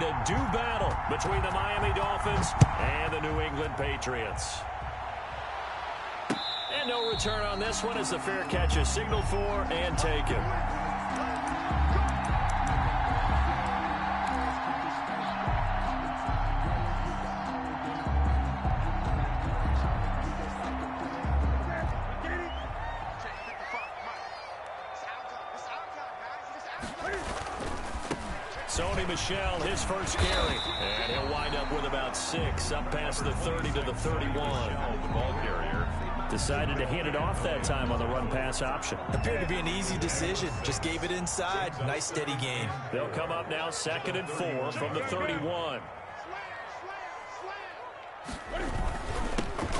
a do battle between the Miami Dolphins and the New England Patriots. And no return on this one as the fair catch is signaled for and taken. Sony Michel, his first carry. And he'll wind up with about 6, up past the 30 to the 31. The ball carrier decided to hand it off that time on the run-pass option. Appeared to be an easy decision. Just gave it inside. Nice, steady gain. They'll come up now 2nd and 4 from the 31.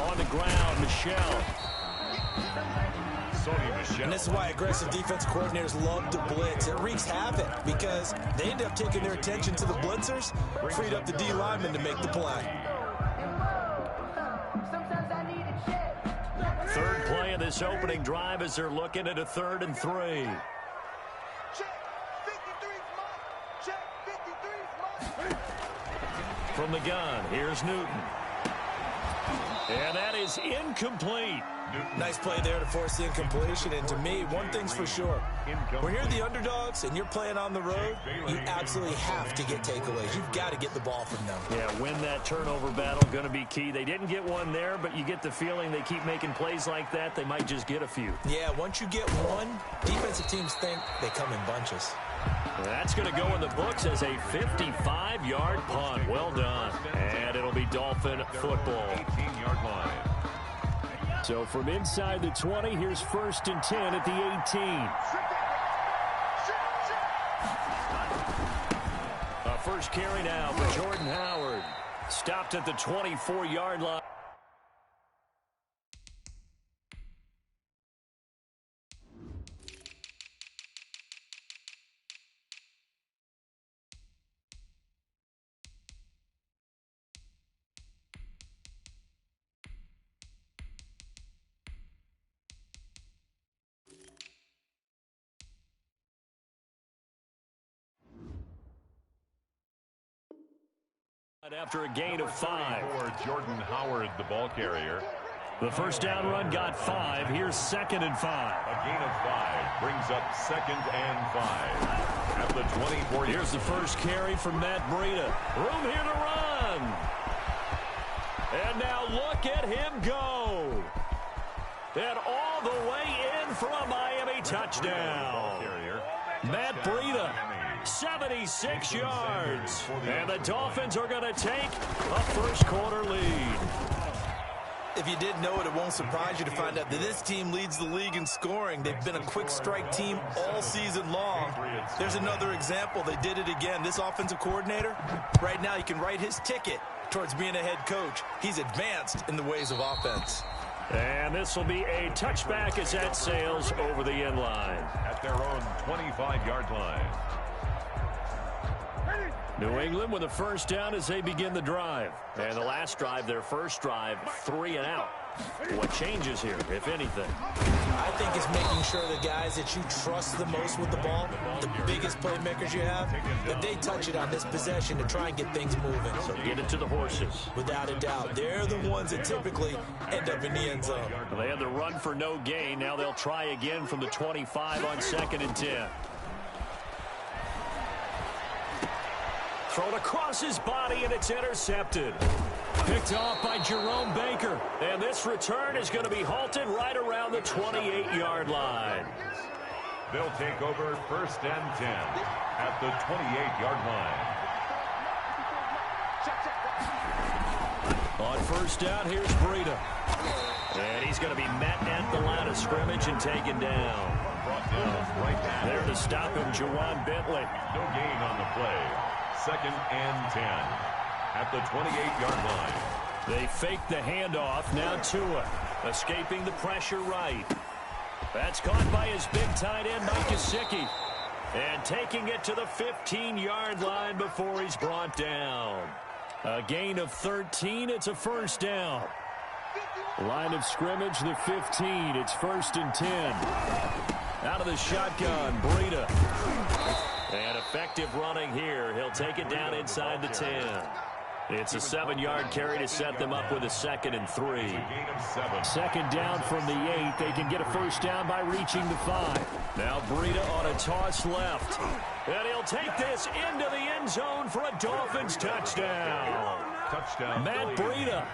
On the ground, Michel. And this is why aggressive defense coordinators love to blitz. It wreaks havoc because they end up taking their attention to the blitzers, freed up the D lineman to make the play. Third play of this opening drive as they're looking at a 3rd and 3. From the gun, here's Newton. And that is incomplete. Nice play there to force the incompletion. And to me, one thing's for sure. When you're the underdogs and you're playing on the road, you absolutely have to get takeaways. You've got to get the ball from them. Yeah, win that turnover battle, going to be key. They didn't get one there, but you get the feeling they keep making plays like that, they might just get a few. Yeah, once you get one, defensive teams think they come in bunches. That's going to go in the books as a 55-yard punt. Well done. And it'll be Dolphin football. 18-yard line. So from inside the 20, here's 1st and 10 at the 18. A first carry now for Jordan Howard. Stopped at the 24-yard line. After a gain of 5. For Jordan Howard, the ball carrier. The first down run got 5. Here's 2nd and 5. A gain of 5 brings up 2nd and 5. At the 24. Here's the first carry from Matt Breida. Room here to run. And now look at him go. And all the way in for a Miami touchdown. Matt Breida. 76 yards. And the Dolphins are going to take a first-quarter lead. If you didn't know it, it won't surprise you to find out that this team leads the league in scoring. They've been a quick strike team all season long. There's another example. They did it again. This offensive coordinator, right now you can write his ticket towards being a head coach. He's advanced in the ways of offense. And this will be a touchback as that sails over the end line. At their own 25-yard line. New England with a first down as they begin the drive. And the last drive, their first drive, 3 and out. What changes here, if anything? I think it's making sure the guys that you trust the most with the ball, the biggest playmakers you have, that they touch it on this possession to try and get things moving. So get it to the horses. Without a doubt. They're the ones that typically end up in the end zone. Well, they had the run for no gain. Now they'll try again from the 25 on 2nd and 10. Thrown across his body, and it's intercepted. Picked off by Jerome Baker. And this return is going to be halted right around the 28-yard line. They'll take over 1st and 10 at the 28-yard line. On first down, here's Breida. And he's going to be met at the line of scrimmage and taken down. Brought down right now. There to stop him, Juwan Bentley. No gain on the play. 2nd and 10 at the 28-yard line. They fake the handoff. Now Tua escaping the pressure right. That's caught by his big tight end, Mike Gesicki. And taking it to the 15-yard line before he's brought down. A gain of 13. It's a first down. Line of scrimmage, the 15. It's 1st and 10. Out of the shotgun, Breida. And effective running here. He'll take it down inside the 10. It's a 7-yard carry to set them up with a 2nd and 3. 2nd down from the 8. They can get a first down by reaching the 5. Now Breida on a toss left. And he'll take this into the end zone for a Dolphins touchdown. Matt Breida,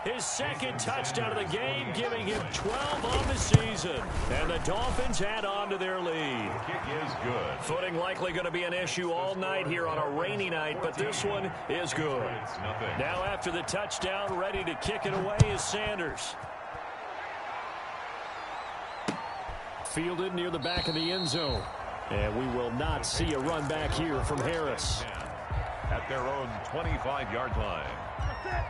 his 2nd touchdown of the game, giving him 12 on the season. And the Dolphins add on to their lead. Kick is good. Footing likely going to be an issue all night here on a rainy night, but this one is good. Now after the touchdown, ready to kick it away is Sanders. Fielded near the back of the end zone. And we will not see a run back here from Harris. At their own 25-yard line.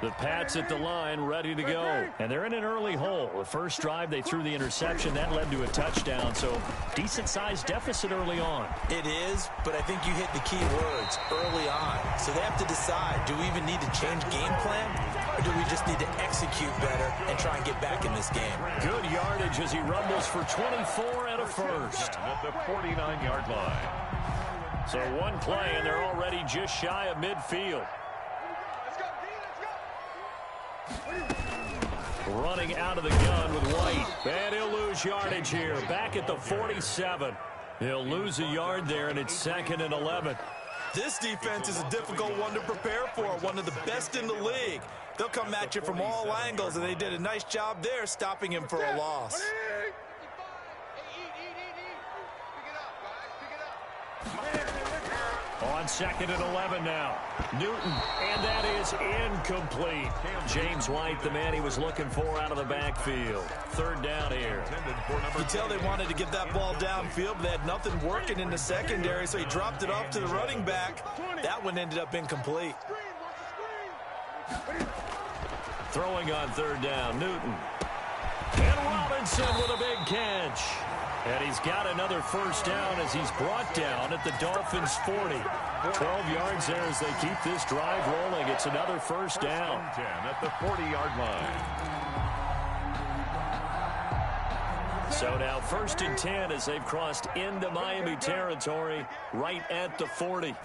The Pats at the line, ready to go. And they're in an early hole. The first drive, they threw the interception. That led to a touchdown, so decent-sized deficit early on. It is, but I think you hit the key words, early on. So they have to decide, do we even need to change game plan, or do we just need to execute better and try and get back in this game? Good yardage as he rumbles for 24 and a first. At the 49-yard line. So one play, and they're already just shy of midfield. Running out of the gun with White. And he'll lose yardage here. Back at the 47. He'll lose a yard there, and it's 2nd and 11. This defense is a difficult one to prepare for, one of the best in the league. They'll come at you from all angles, and they did a nice job there stopping him for a loss. On 2nd and 11 now. Newton, and that is incomplete. James White, the man he was looking for out of the backfield. 3rd down here. You could tell they wanted to get that ball downfield, but they had nothing working in the secondary, so he dropped it off to the running back. That one ended up incomplete. Throwing on 3rd down, Newton. And Robinson with a big catch. And he's got another first down as he's brought down at the Dolphins' 40. 12 yards there as they keep this drive rolling. It's another first down. 10 at the 40-yard line. So now 1st and 10 as they've crossed into Miami territory right at the 40.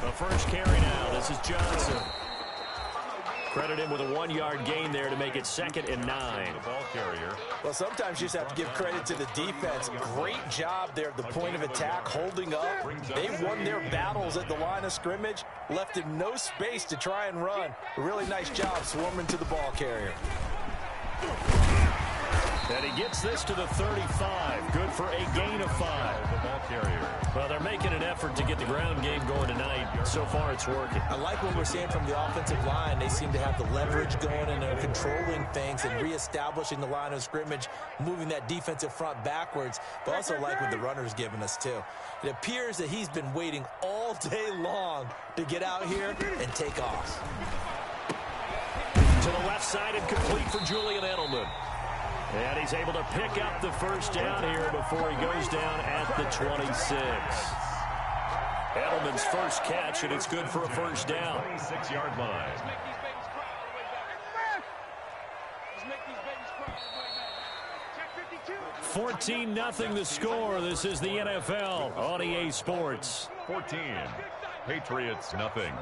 The first carry now. This is Johnson. Credit him with a 1-yard gain there to make it 2nd and 9. The ball carrier. Well, sometimes you just have to give credit to the defense. Great job there at the point of attack, holding up. They won their battles at the line of scrimmage, left him no space to try and run. A really nice job swarming to the ball carrier. And he gets this to the 35. Good for a gain of 5. The ball carrier. Well, they're making an effort to get the ground game going tonight. So far, it's working. I like what we're seeing from the offensive line. They seem to have the leverage going, and they're controlling things and reestablishing the line of scrimmage, moving that defensive front backwards, but also like what the runner's giving us, too. It appears that he's been waiting all day long to get out here and take off. To the left side and complete for Julian Edelman. And he's able to pick up the first down here before he goes down at the 26. Edelman's first catch, and it's good for a first down. 26-yard line. 14-0 the score. This is the NFL on EA Sports. 14. Patriots, nothing.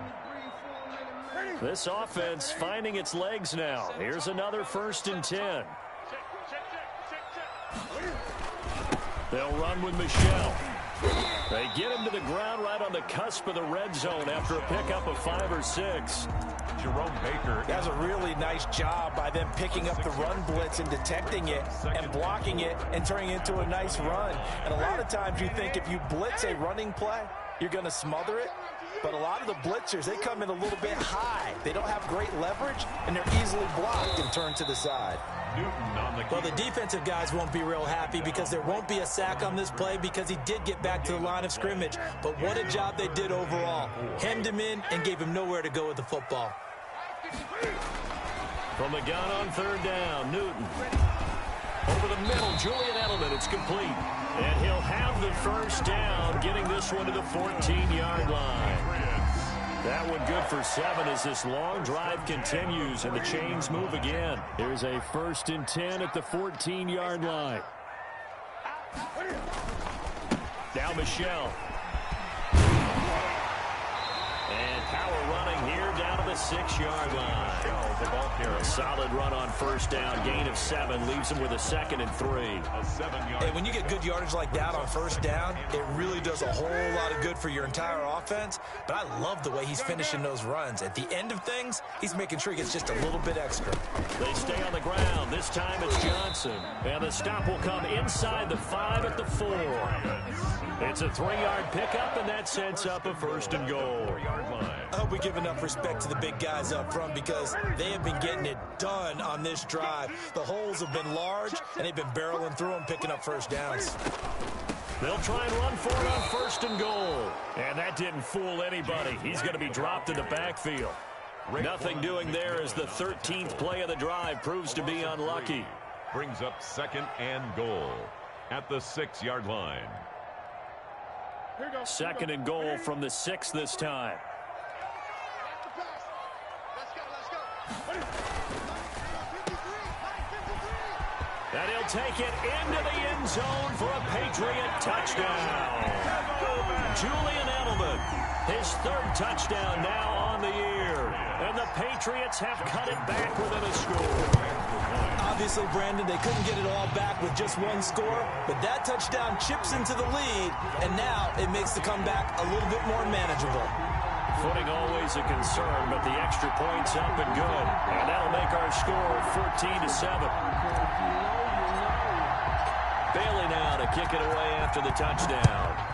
This offense finding its legs now. Here's another 1st and 10. They'll run with Michelle. They get him to the ground right on the cusp of the red zone after a pickup of 5 or 6. Jerome Baker. That's a really nice job by them picking up the run blitz and detecting it and blocking it and turning it into a nice run. And a lot of times you think if you blitz a running play, you're going to smother it. But a lot of the blitzers, they come in a little bit high. They don't have great leverage, and they're easily blocked and turned to the side. Newton on the Well, the defensive guys won't be real happy because there won't be a sack on this play because he did get back to the line of scrimmage. But what a job they did overall. Hemmed him in and gave him nowhere to go with the football. From the gun on 3rd down, Newton. Over the middle, Julian Edelman. It's complete. And he'll have the first down, getting this one to the 14-yard line. That one good for 7 as this long drive continues and the chains move again. Here's a 1st and 10 at the 14-yard line. Now Michelle. And power running here down to the 6-yard line. A solid run on first down. Gain of 7 leaves him with a 2nd and 3. Hey, when you get good yardage like that on first down, it really does a whole lot of good for your entire offense. But I love the way he's finishing those runs. At the end of things, he's making sure he gets just a little bit extra. They stay on the ground. This time it's Johnson. And the stop will come inside the 5 at the 4. It's a 3-yard pickup, and that sets up a 1st and goal. I hope we give enough respect to the big guys up front because they have been getting it done on this drive. The holes have been large, and they've been barreling through them, picking up first downs. They'll try and run for it on 1st and goal. And that didn't fool anybody. He's going to be dropped in the backfield. Nothing doing there as the 13th play of the drive proves to be unlucky. Brings up 2nd and goal at the 6-yard line. 2nd and goal from the 6 this time. And he'll take it into the end zone for a Patriot touchdown. Julian Edelman, his 3rd touchdown now on the year. And the Patriots have cut it back within a score. Obviously, Brandon, they couldn't get it all back with just one score, but that touchdown chips into the lead, and now it makes the comeback a little bit more manageable. Footing always a concern, but the extra point's up and good. And that'll make our score 14-7. Bailey now to kick it away after the touchdown.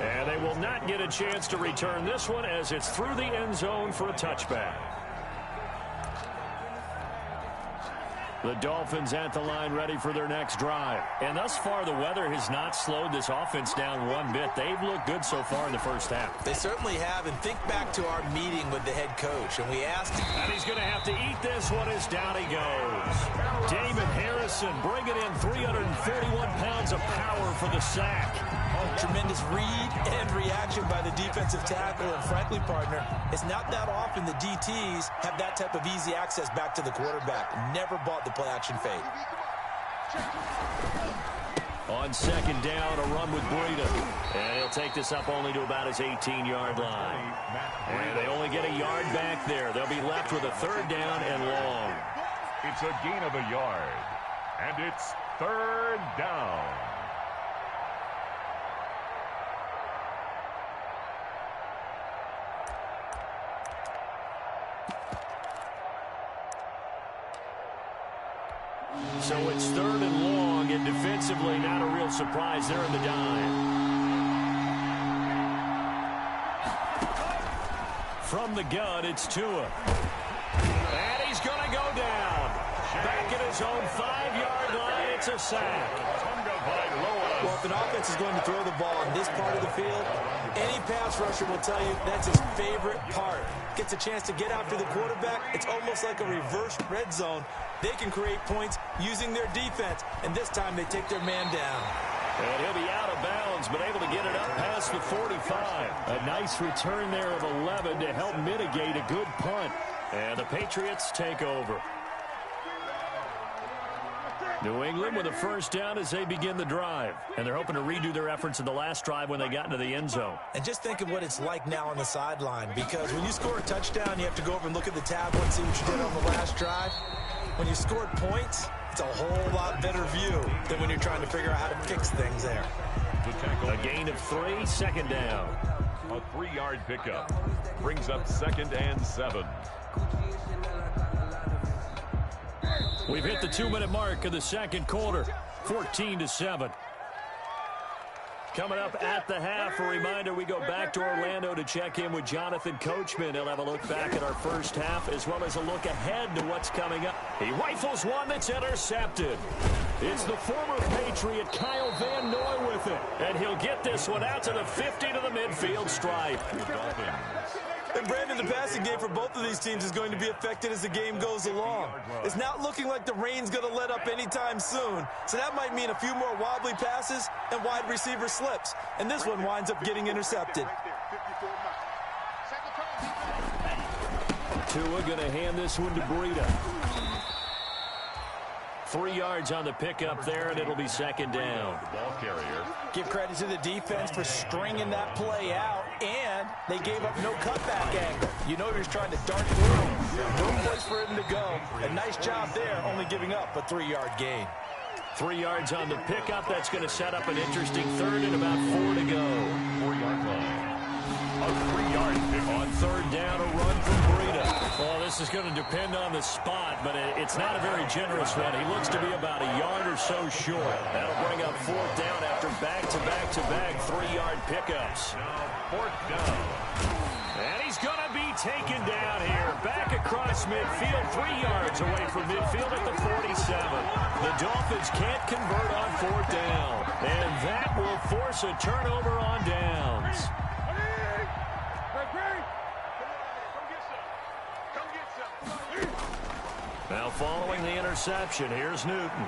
And they will not get a chance to return this one as it's through the end zone for a touchback. The Dolphins at the line ready for their next drive. And thus far, the weather has not slowed this offense down one bit. They've looked good so far in the first half. They certainly have. And think back to our meeting with the head coach. And we asked him. And he's going to have to eat this one as down he goes. Damon Harrison bringing in 341 pounds of power for the sack. Tremendous read and reaction by the defensive tackle. And frankly, partner, it's not that often the DTs have that type of easy access back to the quarterback. Never bought the play-action fade. On 2nd down, a run with Breida. And he'll take this up only to about his 18-yard line. And they only get a yard back there. They'll be left with a 3rd down and long. It's a gain of a yard. And it's 3rd down. So it's 3rd and long, and defensively not a real surprise there in the dime. From the gun, it's Tua. And he's going to go down. Back at his own 5-yard line, it's a sack. Well, if an offense is going to throw the ball on this part of the field, any pass rusher will tell you that's his favorite part. Gets a chance to get after the quarterback. It's almost like a reverse red zone. They can create points using their defense, and this time they take their man down. And he'll be out of bounds, but able to get it up past the 45. A nice return there of 11 to help mitigate a good punt. And the Patriots take over. New England with a 1st down as they begin the drive. And they're hoping to redo their efforts in the last drive when they got into the end zone. And just think of what it's like now on the sideline, because when you score a touchdown, you have to go over and look at the tablet and see what you did on the last drive. When you scored points, it's a whole lot better view than when you're trying to figure out how to fix things there. A gain of 3, 2nd down. A 3-yard pickup brings up 2nd and 7. We've hit the 2-minute mark of the 2nd quarter, 14-7. Coming up at the half, a reminder, we go back to Orlando to check in with Jonathan Coachman. He'll have a look back at our first half as well as a look ahead to what's coming up. He rifles one that's intercepted. It's the former Patriot Kyle Van Noy with it. And he'll get this one out to the 50 to the midfield stripe. And Brandon, the passing game for both of these teams is going to be affected as the game goes along. It's not looking like the rain's going to let up anytime soon, so that might mean a few more wobbly passes and wide receiver slips. And this one winds up getting intercepted. Tua going to hand this one to Breida. 3 yards on the pickup there, and it'll be second down. The ball carrier. Give credit to the defense for stringing that play out, and they gave up no cutback angle. You know he was trying to dart through. No place for him to go. A nice job there, only giving up a 3-yard gain. 3 yards on the pickup. That's going to set up an interesting third and about 4 to go. 4-yard line. A 3-yard pick. On third down, a run from Breida. Well, this is going to depend on the spot, but it's not a very generous one. He looks to be about a yard or so short. That'll bring up fourth down after back-to-back 3-yard pickups. Fourth down. And he's going to be taken down here. Back across midfield, 3 yards away from midfield at the 47. The Dolphins can't convert on fourth down. And that will force a turnover on downs. Now following the interception, here's Newton.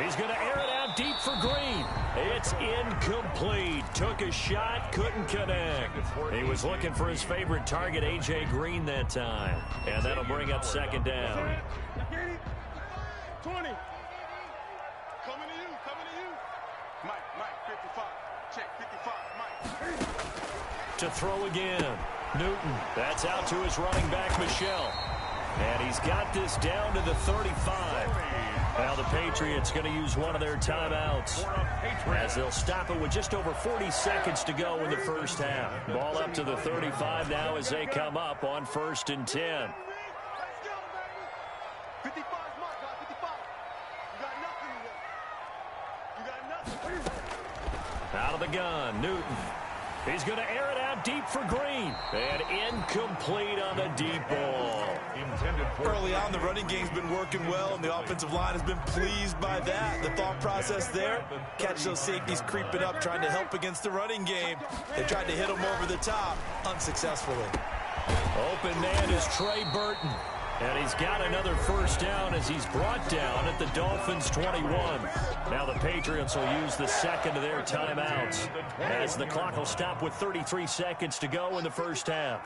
He's going to air it out deep for Green. It's incomplete. Took a shot, couldn't connect. He was looking for his favorite target, A.J. Green, that time. And that'll bring up second down. 20. Coming to you. Mike, 55. Check, 55, Mike. To throw again. Newton, that's out to his running back, Michelle. And he's got this down to the 35. Now the Patriots going to use one of their timeouts as they'll stop it with just over 40 seconds to go in the first half. Ball up to the 35 now as they come up on 1st and 10. Let's go, baby. 55 is my guy, 55. You got nothing. You got nothing. Out of the gun, Newton. He's going to air it out deep for Green. And incomplete on the deep ball. Early on, the running game's been working well, and the offensive line has been pleased by that. The thought process there, catch those safeties creeping up, trying to help against the running game. They tried to hit them over the top, unsuccessfully. Open man is Trey Burton. And he's got another first down as he's brought down at the Dolphins' 21. Now the Patriots will use the second of their timeouts as the clock will stop with 33 seconds to go in the first half.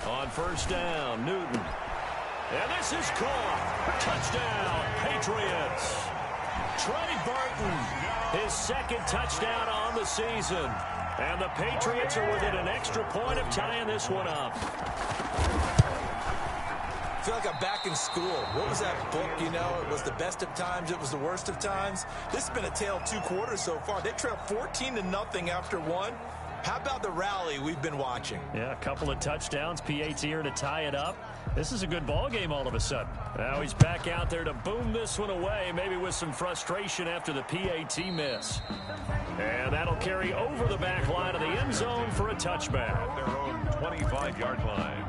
On first down, Newton. And this is caught. Touchdown, Patriots. Trey Burton, his second touchdown on the season. And the Patriots are within an extra point of tying this one up. I feel like I'm back in school. What was that book, you know? It was the best of times, it was the worst of times. This has been a tale of 2 quarters so far. They trailed 14-0 after 1. How about the rally we've been watching? Yeah, a couple of touchdowns. PAT here to tie it up. This is a good ball game all of a sudden. Now he's back out there to boom this one away, maybe with some frustration after the PAT miss. And that'll carry over the back line of the end zone for a touchback. Their own 25-yard line.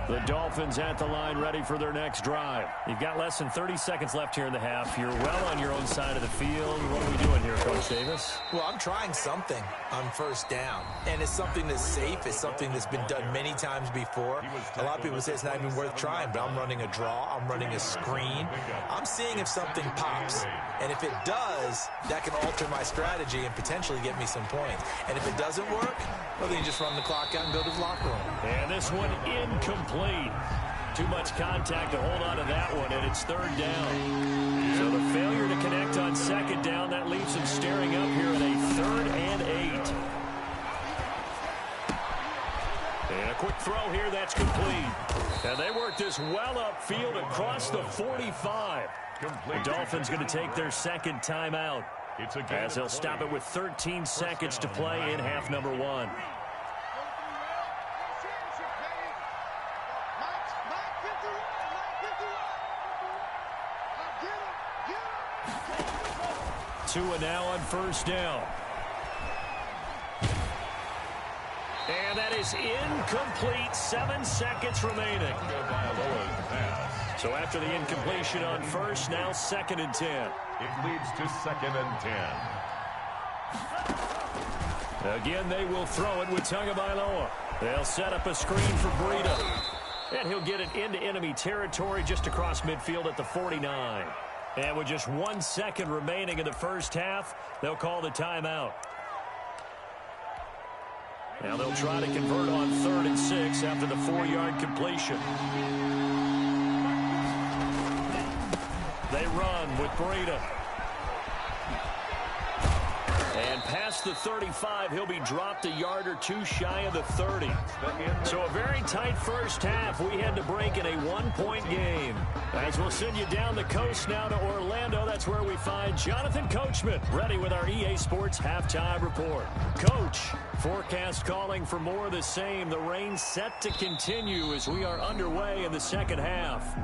The Dolphins at the line ready for their next drive. You've got less than 30 seconds left here in the half. You're well on your own side of the field. What are we doing here, Coach Davis? Well, I'm trying something on first down. And it's something that's safe. It's something that's been done many times before. A lot of people say it's not even worth trying, but I'm running a draw. I'm running a screen. I'm seeing if something pops. And if it does, that can alter my strategy and potentially get me some points. And if it doesn't work, well, then you just run the clock out and go to the locker room. And this one incomplete. Too much contact to hold on to that one, and it's third down. So the failure to connect on second down, that leaves him staring up here at a 3rd and 8. And a quick throw here, that's complete. And they work this well upfield across the 45. The Dolphins going to take their second timeout as they'll stop it with 13 seconds to play in half number 1. Tua now on first down. And that is incomplete. 7 seconds remaining. So after the incompletion on first, now 2nd and 10. It leads to 2nd and 10. Again, they will throw it with Tagovailoa. They'll set up a screen for Breida. And he'll get it into enemy territory just across midfield at the 49. And with just 1 second remaining in the first half, they'll call the timeout. Now they'll try to convert on 3rd and 6 after the 4-yard completion. They run with Breida. And past the 35, he'll be dropped a yard or two shy of the 30. So a very tight first half. We had to break in a 1-point game. As we'll send you down the coast now to Orlando, that's where we find Jonathan Coachman, ready with our EA Sports Halftime Report. Coach, forecast calling for more of the same. The rain set to continue as we are underway in the second half.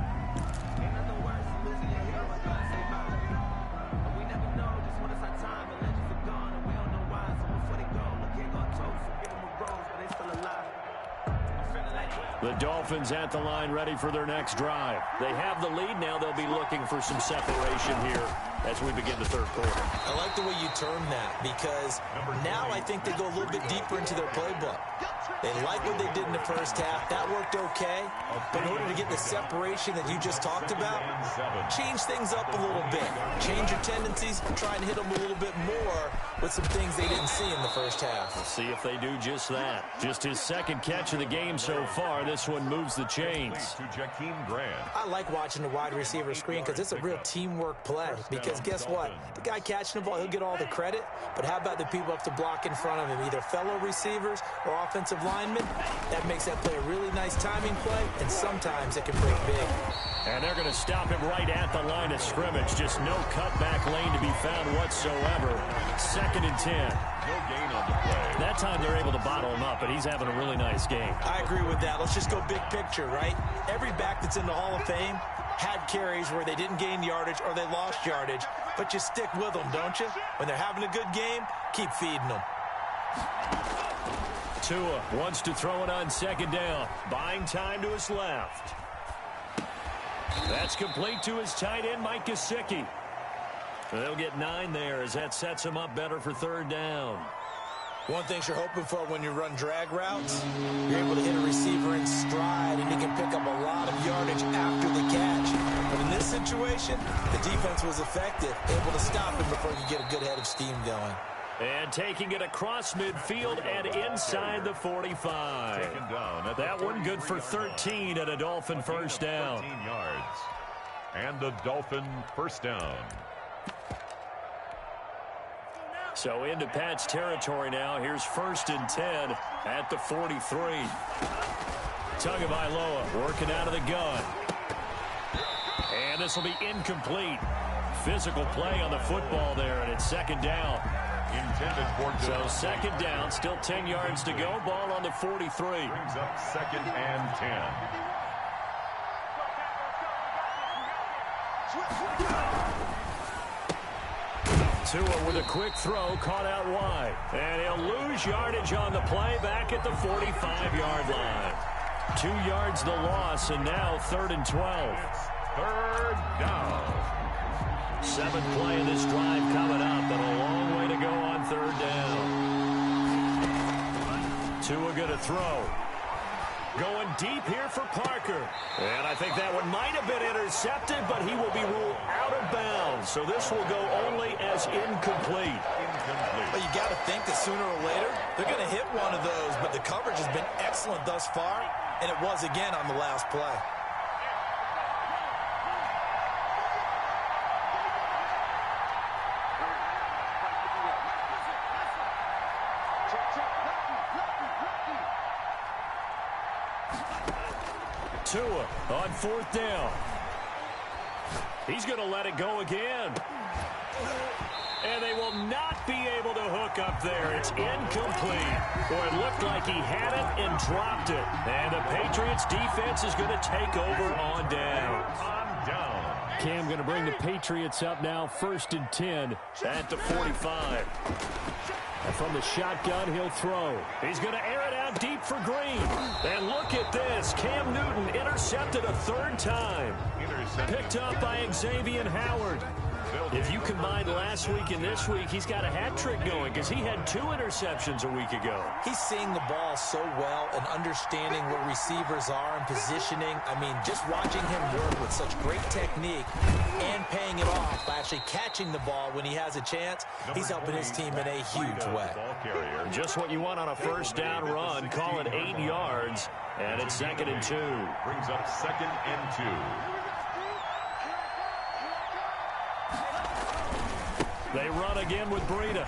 The Dolphins at the line ready for their next drive. They have the lead now. They'll be looking for some separation here as we begin the third quarter. I like the way you term that because now I think they go a little bit deeper into their playbook. They like what they did in the first half. That worked okay. But in order to get the separation that you just talked about, change things up a little bit. Change your tendencies, try and hit them a little bit more with some things they didn't see in the first half. We'll see if they do just that. Just his second catch of the game so far. This one moves the chains. I like watching the wide receiver screen because it's a real teamwork play. Because guess what? The guy catching the ball, he'll get all the credit. But how about the people up to block in front of him, either fellow receivers or offensive linemen? That makes that play a really nice timing play, and sometimes it can break big. And they're going to stop him right at the line of scrimmage. Just no cutback lane to be found whatsoever. 2nd and 10. No gain on the play. That time they're able to bottle him up, but he's having a really nice game. I agree with that. Let's just go big picture, right? Every back that's in the Hall of Fame had carries where they didn't gain yardage or they lost yardage, but you stick with them, don't you? When they're having a good game, keep feeding them. Tua wants to throw it on 2nd down. Buying time to his left. That's complete to his tight end, Mike Gesicki. They'll get 9 there as that sets him up better for 3rd down. One thing you're hoping for when you run drag routes, you're able to hit a receiver in stride, and he can pick up a lot of yardage after the catch. But in this situation, the defense was effective, able to stop him before he could get a good head of steam going. And taking it across midfield and inside the 45. That one good for 13 and a Dolphin first down. 13 yards. And the Dolphin first down. So into Pat's territory now. Here's 1st and 10 at the 43. Tagovailoa working out of the gun. And this will be incomplete. Physical play on the football there, and it's 2nd down. Intended for so 2nd down, still 10 yards to go. Ball on the 43. Brings up 2nd and 10. Tua with a quick throw, caught out wide. And he'll lose yardage on the play back at the 45-yard line. 2 yards the loss, and now 3rd and 12. 3rd down. 7th play of this drive coming up, and a long way to go on 3rd down. Tua going to throw. Going deep here for Parker. And I think that one might have been intercepted, but he will be ruled out of bounds. So this will go only as incomplete. Well, you got to think that sooner or later, they're going to hit one of those, but the coverage has been excellent thus far, and it was again on the last play. Tua on 4th down. He's going to let it go again. And they will not be able to hook up there. It's incomplete. Boy, it looked like he had it and dropped it. And the Patriots defense is going to take over on down. Cam going to bring the Patriots up now, 1st and 10 at the 45. And from the shotgun, he'll throw. He's going to air it out deep for Green. And look at this. Cam Newton intercepted a 3rd time. Picked up by Xavier Howard. If you combine last week and this week, he's got a hat trick going because he had 2 interceptions a week ago. He's seeing the ball so well and understanding where receivers are and positioning. I mean, just watching him work with such great technique and paying it off by actually catching the ball when he has a chance, he's helping his team in a huge way. Just what you want on a first down run. Call it 8 yards, and it's 2nd and 2. Brings up 2nd and 2. They run again with Breida.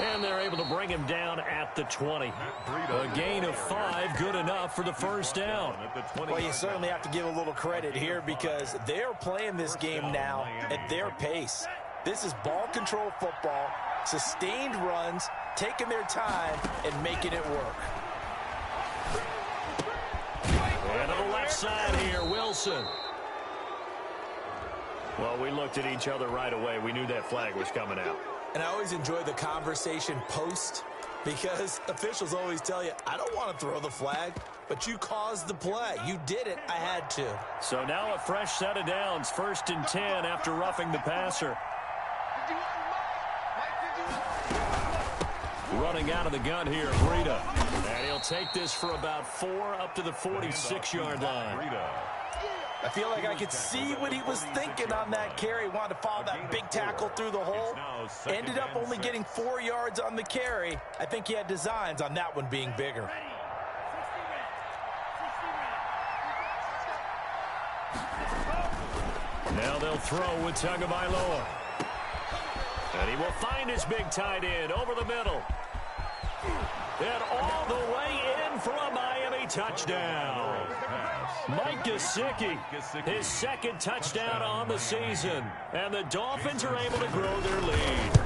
And they're able to bring him down at the 20. A gain of 5, good enough for the first down. Well, you certainly have to give a little credit here because they're playing this game now at their pace. This is ball control football, sustained runs, taking their time, and making it work. And to the left side here, Wilson. Well, we looked at each other right away. We knew that flag was coming out. And I always enjoy the conversation post because officials always tell you, I don't want to throw the flag, but you caused the play. You did it. I had to. So now a fresh set of downs, 1st and 10 after roughing the passer. Running out of the gun here, Breida. And he'll take this for about 4 up to the 46-yard line. I feel like I could see what he was thinking on that carry. Wanted to follow that big tackle through the hole. Ended up only getting 4 yards on the carry. I think he had designs on that one being bigger. Now they'll throw with Tagovailoa. And he will find his big tight end over the middle. And all the way in for a Miami touchdown. Mike Gesicki, his 2nd touchdown on the season. And the Dolphins are able to grow their lead.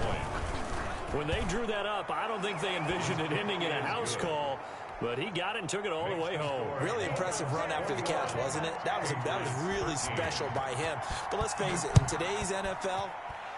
When they drew that up, I don't think they envisioned it ending in a house call. But he got it and took it all the way home. Really impressive run after the catch, wasn't it? That was really special by him. But let's face it, in today's NFL,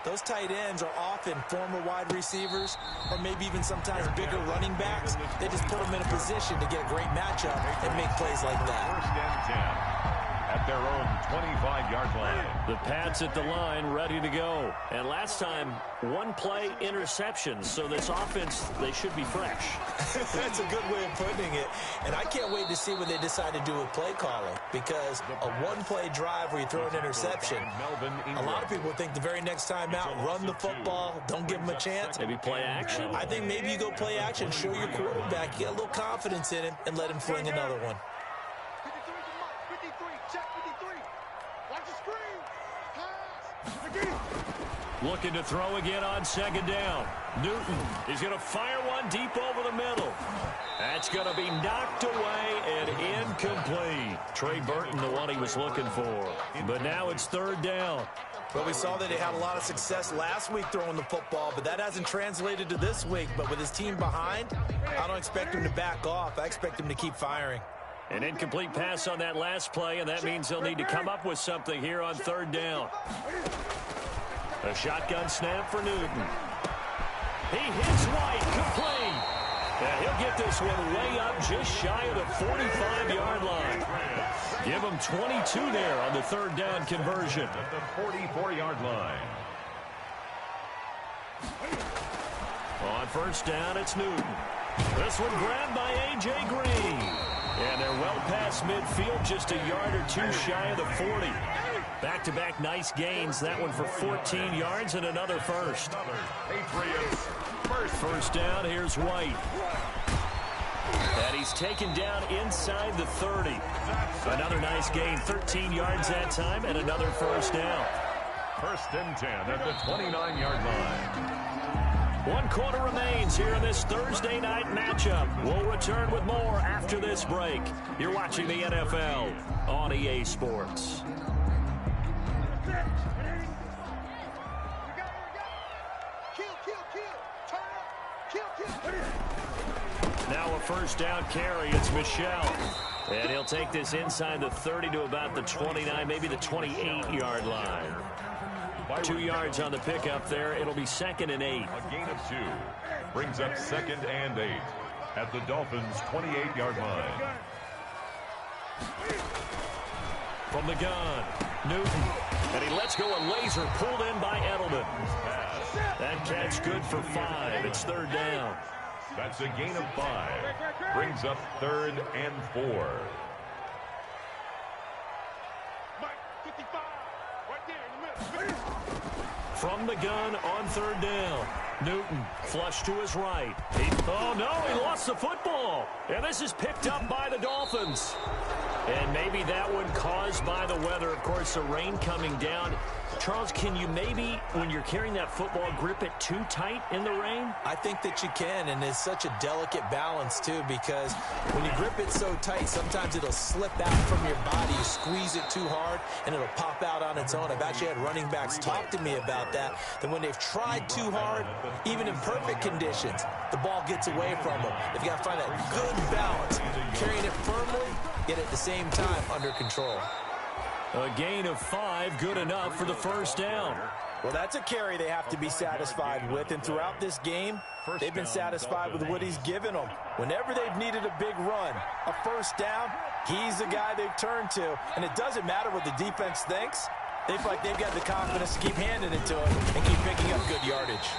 those tight ends are often former wide receivers or maybe even sometimes bigger running backs. They just put them in a position to get a great matchup and make plays like that. 1st and 10 at their own 25-yard line. The Pats at the line, ready to go. And last time, 1-play interceptions. So this offense, they should be fresh. That's a good way of putting it. And I can't wait to see what they decide to do with play calling. Because a 1-play drive where you throw an interception, a lot of people think the very next time out, run the football, don't give them a chance. Maybe play action. I think maybe you go play action, show your quarterback, get a little confidence in him, and let him fling another one. 53, check 53. Watch the screen. Pass. Looking to throw again on 2nd down. Newton is going to fire one deep over the middle. That's going to be knocked away and incomplete. Trey Burton, the one he was looking for. But now it's 3rd down. Well, we saw that he had a lot of success last week throwing the football, but that hasn't translated to this week. But with his team behind, I don't expect him to back off. I expect him to keep firing. An incomplete pass on that last play, and that means he'll need to come up with something here on 3rd down. A shotgun snap for Newton. He hits White, complete. And he'll get this one way up just shy of the 45-yard line. Give him 22 there on the 3rd down conversion. At the 44-yard line. On 1st down, it's Newton. This one grabbed by A.J. Green. And they're well past midfield, just a yard or 2 shy of the 40. Back-to-back nice gains. That one for 14 yards and another first. Patriots First down, here's White. And he's taken down inside the 30. Another nice gain, 13 yards that time, and another first down. 1st and 10 at the 29-yard line. 1 quarter remains here in this Thursday night matchup. We'll return with more after this break. You're watching the NFL on EA Sports. Now a first down carry. It's Michelle. And he'll take this inside the 30 to about the 29, maybe the 28-yard line. 2 yards on the pickup there. It'll be 2nd and 8. A gain of 2 brings up 2nd and 8 at the Dolphins' 28-yard line. From the gun, Newton. And he lets go a laser pulled in by Edelman. That catch good for 5. It's third down. That's a gain of 5. Brings up 3rd and 4. From the gun on third down. Newton flush to his right. Oh, no, he lost the football. And this is picked up by the Dolphins. And maybe that one caused by the weather. Of course, the rain coming down. Charles, can you maybe, when you're carrying that football, grip it too tight in the rain? I think that you can, and it's such a delicate balance, too, because when you grip it so tight, sometimes it'll slip out from your body. You squeeze it too hard, and it'll pop out on its own. I've actually had running backs talk to me about that when they've tried too hard, even in perfect conditions, the ball gets away from them. They've got to find that good balance, carrying it firmly, yet at the same time under control. A gain of 5, good enough for the first down. Well, that's a carry they have to be satisfied with, and throughout this game, they've been satisfied with what he's given them. Whenever they've needed a big run, a first down, he's the guy they've turned to, and it doesn't matter what the defense thinks. They feel like they've got the confidence to keep handing it to him and keep picking up good yardage.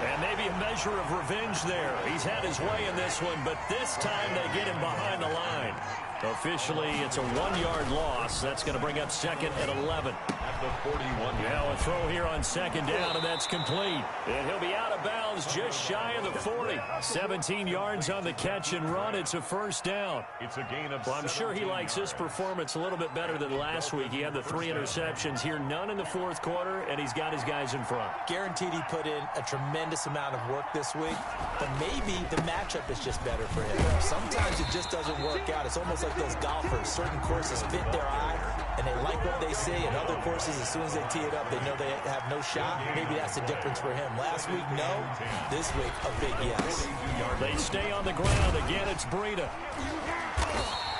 And maybe a measure of revenge there. He's had his way in this one, but this time they get him behind the line. Officially, it's a 1-yard loss. That's going to bring up 2nd and 11. At the 41. Now a throw here on 2nd down, and that's complete. And he'll be out of bounds just shy of the 40. 17 yards on the catch and run. It's a first down. It's a gain of Well, I'm sure he likes his performance a little bit better than last week. He had the 3 interceptions here, none in the fourth quarter, and he's got his guys in front. Guaranteed he put in a tremendous amount of work this week, but maybe the matchup is just better for him. Sometimes it just doesn't work out. It's almost like those golfers. Certain courses fit their eye, and they like what they see, and other courses, as soon as they tee it up, they know they have no shot. Maybe that's the difference for him. Last week, no. This week, a big yes. They stay on the ground. Again, it's Breida.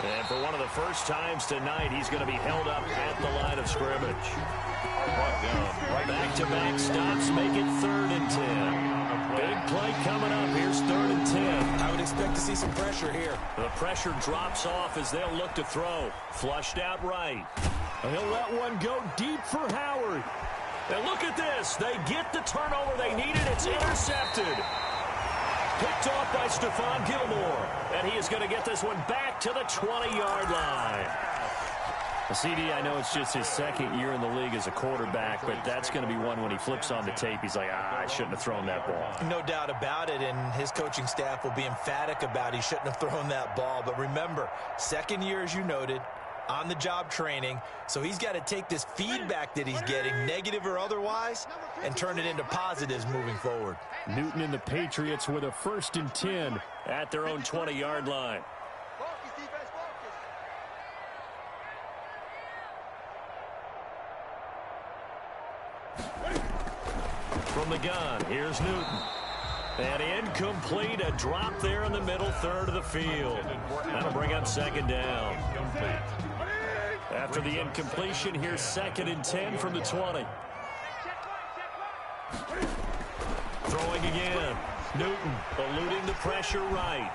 And for one of the first times tonight, he's going to be held up at the line of scrimmage. Back-to-back stops make it 3rd and 10. Big play coming up. Here's 3rd and 10. I would expect to see some pressure here. The pressure drops off as they'll look to throw. Flushed out right. And he'll let one go deep for Howard. And look at this. They get the turnover they needed. It's intercepted. Picked off by Stephon Gilmore. And he is going to get this one back to the 20-yard line. CD, I know it's just his 2nd year in the league as a quarterback, but that's going to be one when he flips on the tape. He's like, I shouldn't have thrown that ball. No doubt about it, and his coaching staff will be emphatic about he shouldn't have thrown that ball. But remember, 2nd year, as you noted, on-the-job training, so he's got to take this feedback that he's getting, negative or otherwise, and turn it into positives moving forward. Newton and the Patriots with a 1st and 10 at their own 20-yard line. From the gun, here's Newton. And incomplete, a drop there in the middle third of the field. That'll bring up 2nd down. After the incompletion, here's 2nd and 10 from the 20. Throwing again. Newton eluding the pressure right.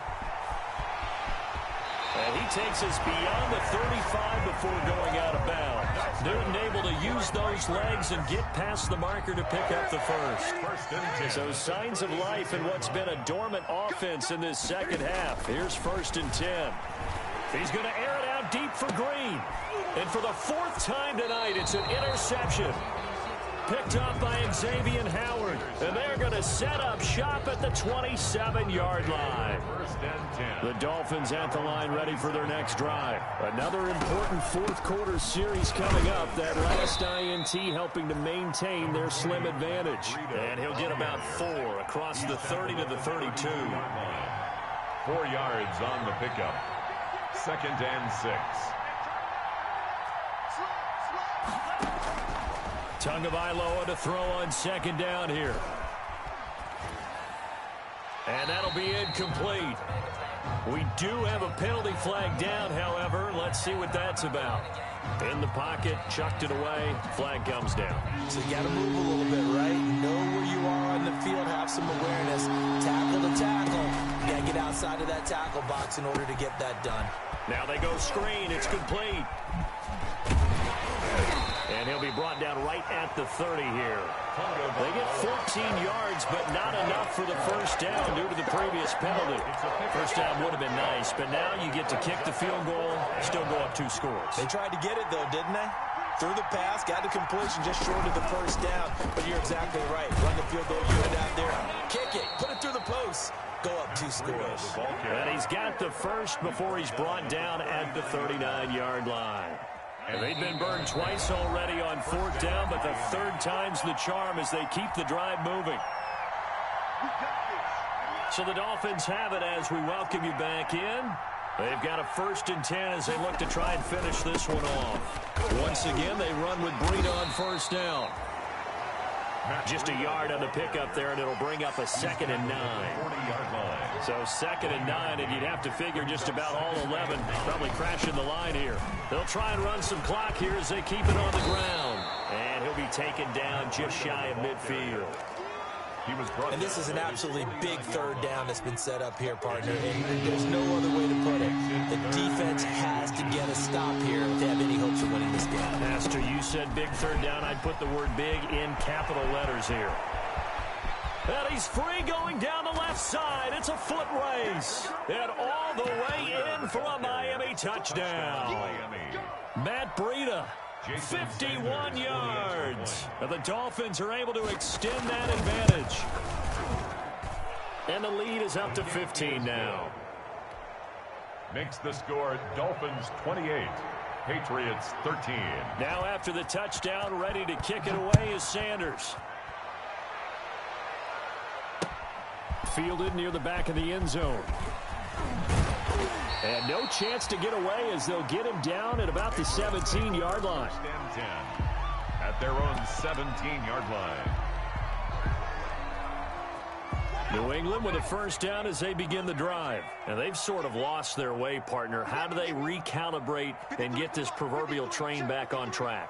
And he takes us beyond the 35 before going out of bounds. Newton able to use those legs and get past the marker to pick up the first. So signs of life in what's been a dormant offense in this second half. Here's 1st and 10. He's going to air it out deep for Green. And for the 4th time tonight, it's an interception. Picked off by Xavier Howard. And they're going to set up shop at the 27-yard line. The Dolphins at the line ready for their next drive. Another important 4th quarter series coming up. That last INT helping to maintain their slim advantage. And he'll get about 4 across the 30 to the 32. 4 yards on the pickup. 2nd and 6. Tagovailoa to throw on 2nd down here. And that'll be incomplete. We do have a penalty flag down, however. Let's see what that's about. In the pocket, chucked it away, flag comes down. So you got to move a little bit, right? Know where you are on the field, have some awareness. Tackle to tackle. You got to get outside of that tackle box in order to get that done. Now they go screen, it's complete. And he'll be brought down right at the 30 here. They get 14 yards, but not enough for the first down due to the previous penalty. First down would have been nice, but now you get to kick the field goal, still go up 2 scores. They tried to get it, though, didn't they? Threw the pass, got the completion just short of the first down. But you're exactly right. Run the field goal unit out there. Kick it. Put it through the post. Go up 2 scores. And he's got the first before he's brought down at the 39-yard line. And they've been burned twice already on 4th down, but the 3rd time's the charm as they keep the drive moving. So the Dolphins have it as we welcome you back in. They've got a 1st and 10 as they look to try and finish this one off. Once again, they run with Breida on 1st down. Just a yard on the pickup there, and it'll bring up a 2nd and 9. So 2nd and 9, and you'd have to figure just about all 11 probably crashing the line here. They'll try and run some clock here as they keep it on the ground. And he'll be taken down just shy of midfield. And this is an absolutely big 3rd down that's been set up here, partner. And there's no other way to put it. The defense has to get a stop here if they have any hopes of winning this game. Master, you said big 3rd down. I'd put the word big in capital letters here. And he's free going down the left side. It's a foot race. And all the way in for a Miami touchdown. Matt Breida. 51 yards. And the Dolphins are able to extend that advantage. And the lead is up to 15 now. Makes the score Dolphins 28, Patriots 13. Now after the touchdown, ready to kick it away is Sanders. Fielded near the back of the end zone. And no chance to get away as they'll get him down at about the 17-yard line. First and 10 at their own 17-yard line. New England with a 1st down as they begin the drive. And they've sort of lost their way, partner. How do they recalibrate and get this proverbial train back on track?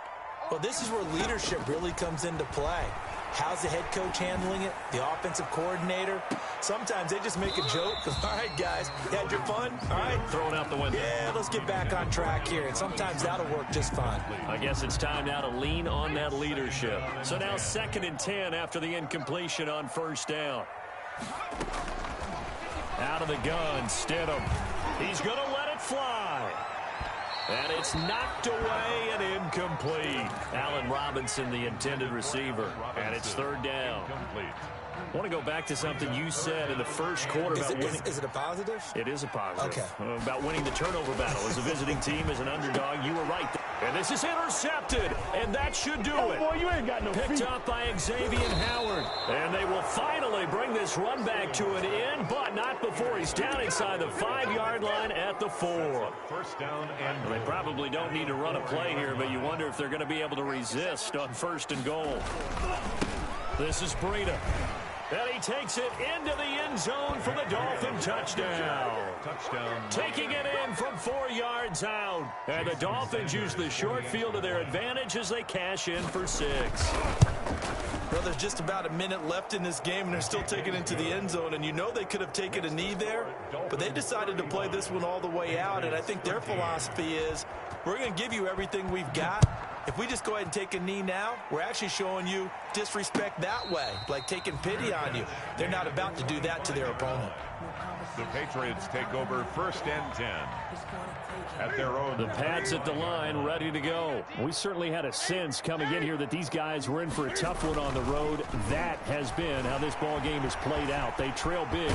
Well, this is where leadership really comes into play. How's the head coach handling it? The offensive coordinator? Sometimes they just make a joke. All right, guys, you had your fun? All right. Throwing out the window. Yeah, let's get back on track here. And sometimes that'll work just fine. I guess it's time now to lean on that leadership. So now 2nd and 10 after the incompletion on 1st down. Out of the gun, Stidham. He's going to let it fly. And it's knocked away and incomplete. Allen Robinson, the intended receiver. And it's 3rd down. I want to go back to something you said in the first quarter about winning. Is it a positive? It is a positive. Okay. About winning the turnover battle. As a visiting team, as an underdog, you were right. And this is intercepted, and that should do it. Boy, you ain't got no Picked feet. up by Xavier Howard. And they will finally bring this run back to an end, but not before he's down inside the 5-yard line at the 4. First down and They probably don't need to run a play here, but you wonder if they're going to be able to resist on 1st and goal. This is Breida. And he takes it into the end zone for the Dolphin touchdown. Taking it in from 4 yards out. And the Dolphins use the short field to their advantage as they cash in for 6. Well, there's just about a minute left in this game, and they're still taking it to the end zone. And you know they could have taken a knee there, but they decided to play this one all the way out. And I think their philosophy is, we're going to give you everything we've got. If we just go ahead and take a knee now, we're actually showing you disrespect that way, like taking pity on you. They're not about to do that to their opponent. the Patriots take over 1st and 10 at their own. The Pats at the line, ready to go. We certainly had a sense coming in here that these guys were in for a tough one on the road. That has been how this ball game has played out. They trail big.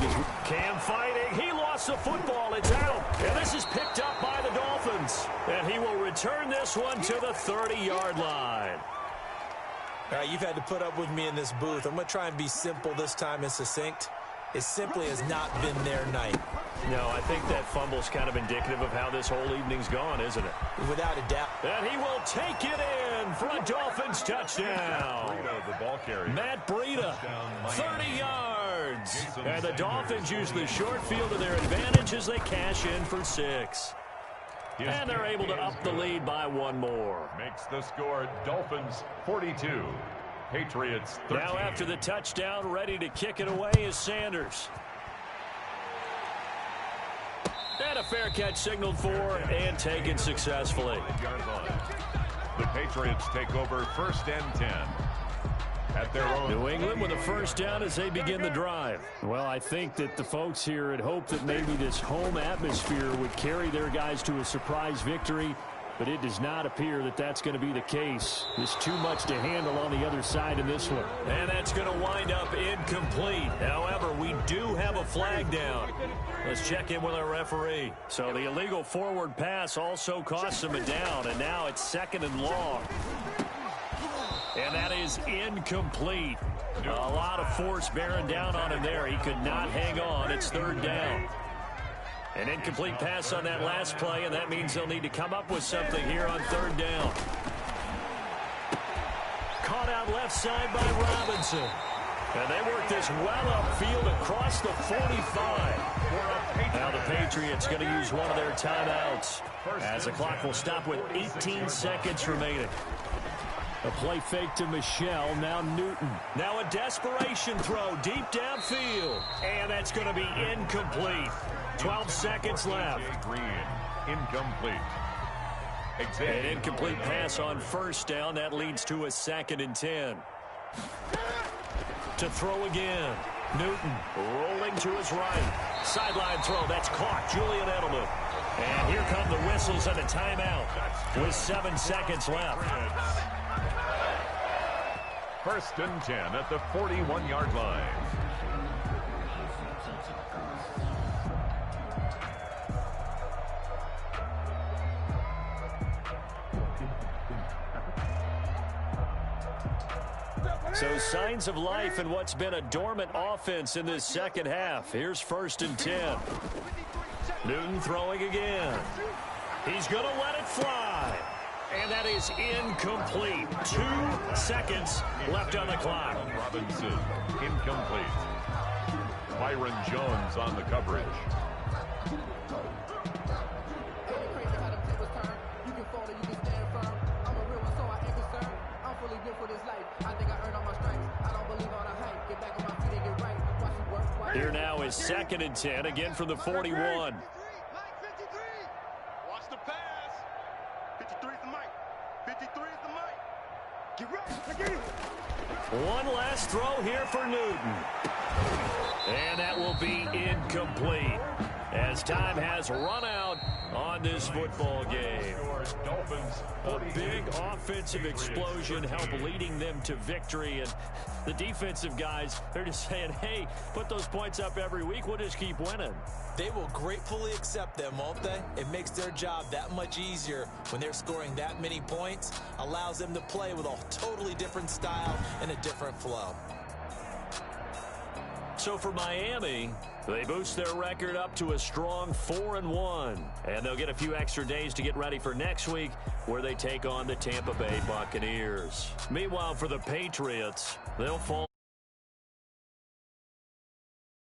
Cam fighting. He lost the football. It's out. And this is picked up by the Dolphins. And he will return this one to the 30-yard line. All right, you've had to put up with me in this booth. I'm going to try and be simple this time and succinct. It simply has not been their night. No, I think that fumble's kind of indicative of how this whole evening's gone, isn't it? Without a doubt. And he will take it in for a Dolphins touchdown. The ball carrier. Matt Breida, 30 yards. And the Dolphins use the short field to their advantage as they cash in for 6. And they're able to up the lead by one more. Makes the score Dolphins 42. Patriots 13. Now after the touchdown, ready to kick it away is Sanders. And a fair catch signaled for and taken successfully. The Patriots take over 1st and 10. At their own. New England with a first down as they begin the drive. Well, I think that the folks here had hoped that maybe this home atmosphere would carry their guys to a surprise victory, but it does not appear that that's going to be the case. There's too much to handle on the other side in this one. And that's going to wind up incomplete. However, we do have a flag down. Let's check in with our referee. So the illegal forward pass also cost him a down, and now it's 2nd and long. And that is incomplete. A lot of force bearing down on him there. He could not hang on. It's 3rd down. An incomplete pass on that last play, and that means they'll need to come up with something here on 3rd down. Caught out left side by Robinson. And they work this well upfield across the 45. Now the Patriots going to use one of their timeouts as the clock will stop with 18 seconds remaining. A play fake to Michelle, now Newton. Now a desperation throw deep downfield. And that's going to be incomplete. 12 seconds left. Green, incomplete. An incomplete pass on 1st down. That leads to a 2nd and 10. To throw again. Newton rolling to his right. Sideline throw. That's caught. Julian Edelman. And here come the whistles and a timeout with 7 seconds left. 1st and 10 at the 41-yard line. So signs of life in what's been a dormant offense in this 2nd half. Here's 1st and 10. Newton throwing again. He's going to let it fly. And that is incomplete. 2 seconds left on the clock. Robinson, incomplete. Byron Jones on the coverage. Here now is 2nd and 10, again from the 41. Watch the pass. 53 is the mic. 53 is the mic. Get ready. Get it. One last throw here for Newton. And that will be incomplete as time has run out on this football game. A big offensive explosion helped leading them to victory, and the defensive guys, they're just saying, hey, put those points up every week, we'll just keep winning. They will gratefully accept them, won't they? It makes their job that much easier when they're scoring that many points, allows them to play with a totally different style and a different flow. So for Miami, they boost their record up to a strong 4-1. And they'll get a few extra days to get ready for next week, where they take on the Tampa Bay Buccaneers. Meanwhile, for the Patriots, they'll fall